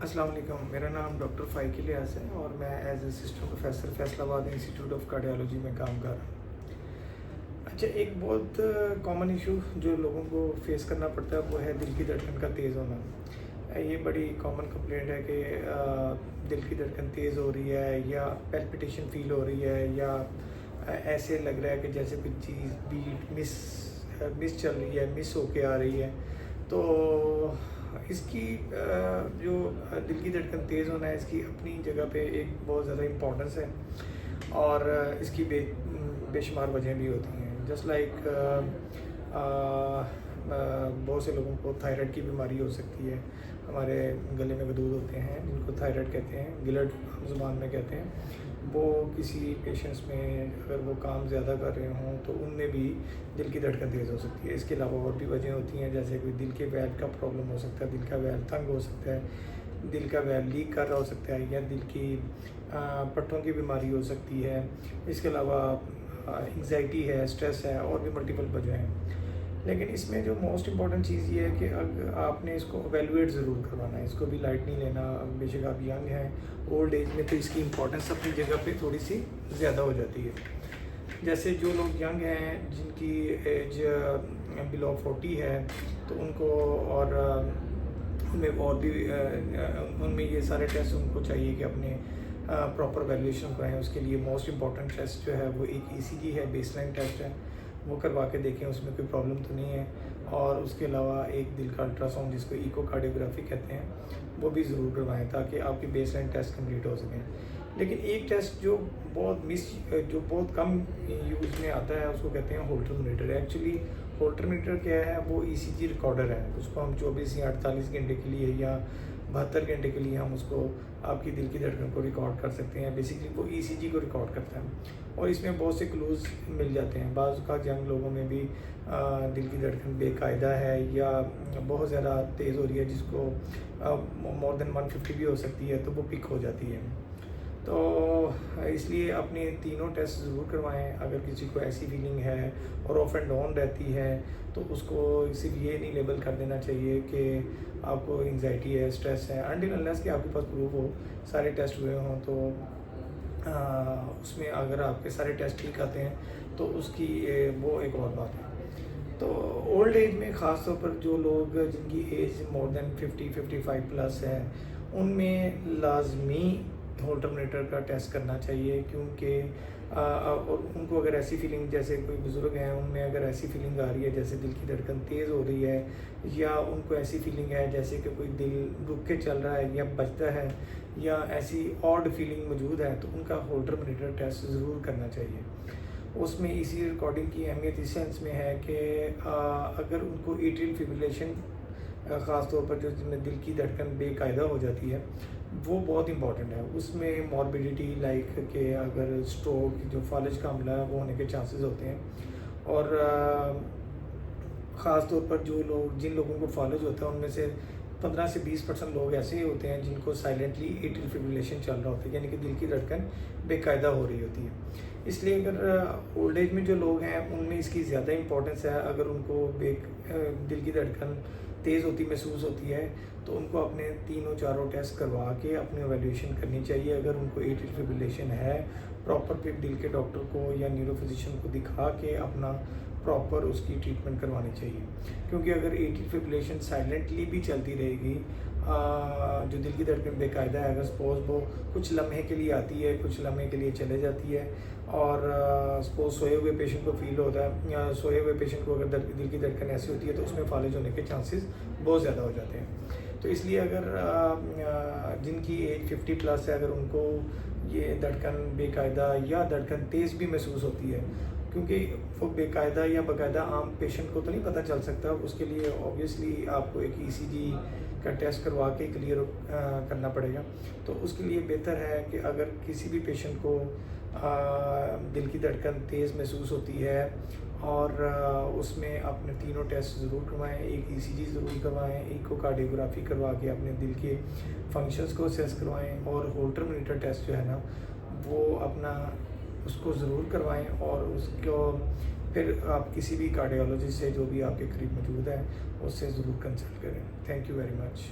अस्सलाम वालेकुम। मेरा नाम डॉक्टर फ़ाइक इलियास है और मैं as assistant professor Faisalabad institute of cardiology में काम कर रहा हूँ। अच्छा, एक बहुत कॉमन इशू जो लोगों को फेस करना पड़ता है वो है दिल की धड़कन का तेज़ होना। ये बड़ी कॉमन कंप्लेंट है कि दिल की धड़कन तेज़ हो रही है या पैल्पिटेशन फील हो रही है या ऐसे लग रहा है कि जैसे कोई चीज़ बीट मिस चल रही है, मिस होके आ रही है। तो इसकी जो दिल की धड़कन तेज़ होना है, इसकी अपनी जगह पे एक बहुत ज़्यादा इम्पोर्टेंस है और इसकी बेशुमार वजह भी होती हैं। जस्ट लाइक बहुत से लोगों को थायराइड की बीमारी हो सकती है। हमारे गले में गदूद होते हैं जिनको थायराइड कहते हैं, गिलट ज़ुबान में कहते हैं। वो किसी पेशेंट्स में अगर वो काम ज़्यादा कर रहे हों तो उनमें भी दिल की धड़कन तेज़ हो सकती है। इसके अलावा और भी वजह होती हैं, जैसे कोई दिल के वैल्व का प्रॉब्लम हो सकता है, दिल का वैल्व तंग हो सकता है, दिल का वैल्व लीक कर रहा हो सकता है, या दिल की पट्टों की बीमारी हो सकती है। इसके अलावा एंग्जाइटी है, स्ट्रेस है, और भी मल्टीपल वजह हैं। लेकिन इसमें जो मोस्ट इम्पॉर्टेंट चीज़ ये है कि अगर आपने इसको एवेलुएट ज़रूर करवाना है, इसको भी लाइट नहीं लेना। बेशक आप यंग हैं, ओल्ड एज में तो इसकी इम्पोर्टेंस अपनी जगह पे थोड़ी सी ज़्यादा हो जाती है। जैसे जो लोग यंग हैं, जिनकी एज बिलो 40 है, तो उनको और उनमें और भी उनमें ये सारे टेस्ट उनको चाहिए कि अपने प्रॉपर वैल्यूएशन कराएं। उसके लिए मोस्ट इम्पॉर्टेंट टेस्ट जो है वो एक ECG है, बेसलाइन टेस्ट है, वो करवा के देखें उसमें कोई प्रॉब्लम तो नहीं है। और उसके अलावा एक दिल का अल्ट्रासाउंड, जिसको इकोकार्डियोग्राफी कहते हैं, वो भी ज़रूर करवाएं ताकि आपकी बेसलाइन टेस्ट कंप्लीट हो सकें। लेकिन एक टेस्ट जो बहुत कम यूज़ में आता है उसको कहते हैं Holter meter. Actually Holter meter क्या है? वो ECG रिकॉर्डर है। उसको हम 24 या 48 घंटे के लिए या 72 घंटे के लिए हम उसको आपकी दिल की धड़कन को रिकॉर्ड कर सकते हैं। बेसिकली वो ECG को रिकॉर्ड करता है और इसमें बहुत से क्लूज़ मिल जाते हैं। बाज़ का यंग लोगों में भी दिल की धड़कन बेकायदा है या बहुत ज़्यादा तेज़ हो रही है, जिसको मोर देन 150 भी हो सकती है, तो वो पिक हो जाती है। तो इसलिए अपने तीनों टेस्ट ज़रूर करवाएं। अगर किसी को ऐसी फीलिंग है और ऑफ एंड ऑन रहती है तो उसको सिर्फ ये नहीं लेबल कर देना चाहिए कि आपको एंग्जाइटी है, स्ट्रेस है, अनटिल अनलेस कि आपके पास प्रूफ हो, सारे टेस्ट हुए हों। तो उसमें अगर आपके सारे टेस्ट ठीक आते हैं तो उसकी वो एक और बात है। तो ओल्ड एज में ख़ास तौर पर जो लोग जिनकी एज मोर देन 50-55 प्लस है, उनमें लाजमी होल्टर मीटर का टेस्ट करना चाहिए, क्योंकि और उनको अगर ऐसी फीलिंग, जैसे कोई बुज़ुर्ग हैं, उनमें अगर ऐसी फीलिंग आ रही है जैसे दिल की धड़कन तेज़ हो रही है, या उनको ऐसी फीलिंग है जैसे कि कोई दिल रुक के चल रहा है या बजता है, या ऐसी ऑड फीलिंग मौजूद है, तो उनका होल्टर मीटर टेस्ट ज़रूर करना चाहिए। उसमें इसी रिकॉर्डिंग की अहमियत इस सेंस में है कि अगर उनको एट्रियल फिब्रिलेशन, ख़ास तौर पर जो जिनमें दिल की धड़कन बेकायदा हो जाती है, वो बहुत इंपॉर्टेंट है। उसमें मॉर्बिडिटी लाइक कि अगर स्ट्रोक, जो फालिज का हमला है, वो होने के चांसेस होते हैं। और ख़ास तौर पर जिन लोगों को फालिज होता है, उनमें से 15 से 20% लोग ऐसे ही होते हैं जिनको साइलेंटली एट्रियल फिब्रिलेशन चल रहा होता है, यानी कि दिल की धड़कन बेकायदा हो रही होती है। इसलिए अगर ओल्ड एज में जो लोग हैं उनमें इसकी ज़्यादा इंपॉर्टेंस है। अगर उनको दिल की धड़कन तेज़ होती महसूस होती है तो उनको अपने तीनों चारों टेस्ट करवा के अपनी एवेल्यूएशन करनी चाहिए। अगर उनको एट्रियल फिब्रिलेशन है, प्रॉपर फिर दिल के डॉक्टर को या न्यूरो फिजिशियन को दिखा के अपना प्रॉपर उसकी ट्रीटमेंट करवानी चाहिए। क्योंकि अगर एट्रियल फिब्रिलेशन साइलेंटली भी चलती रहेगी, जो दिल की धड़कन बेकायदा है, अगर सपोज वो कुछ लम्हे के लिए आती है, कुछ लम्हे के लिए चले जाती है, और सपोज सोए हुए पेशेंट को फील होता है, या सोए हुए पेशेंट को अगर दिल की धड़कन ऐसी होती है तो उसमें फालिज होने के चांसेस बहुत ज़्यादा हो जाते हैं। तो इसलिए अगर जिनकी एज 50 प्लस है, अगर उनको ये धड़कन बेकायदा या धड़कन तेज़ भी महसूस होती है, क्योंकि वो बेकायदा या बाकायदा आम पेशेंट को तो नहीं पता चल सकता, उसके लिए ऑब्वियसली आपको एक ECG का टेस्ट करवा के क्लियर करना पड़ेगा। तो उसके लिए बेहतर है कि अगर किसी भी पेशेंट को दिल की धड़कन तेज़ महसूस होती है और उसमें अपने तीनों टेस्ट ज़रूर करवाएं, एक ECG ज़रूर करवाएं, इकोकार्डियोग्राफी करवा के अपने दिल के फंक्शंस को असेस करवाएं, और होल्टर मीटर टेस्ट जो है ना, वो अपना उसको ज़रूर करवाएं। और उसको फिर आप किसी भी कार्डियोलॉजिस्ट से, जो भी आपके करीब मौजूद है, उससे ज़रूर कंसल्ट करें। Thank you very much.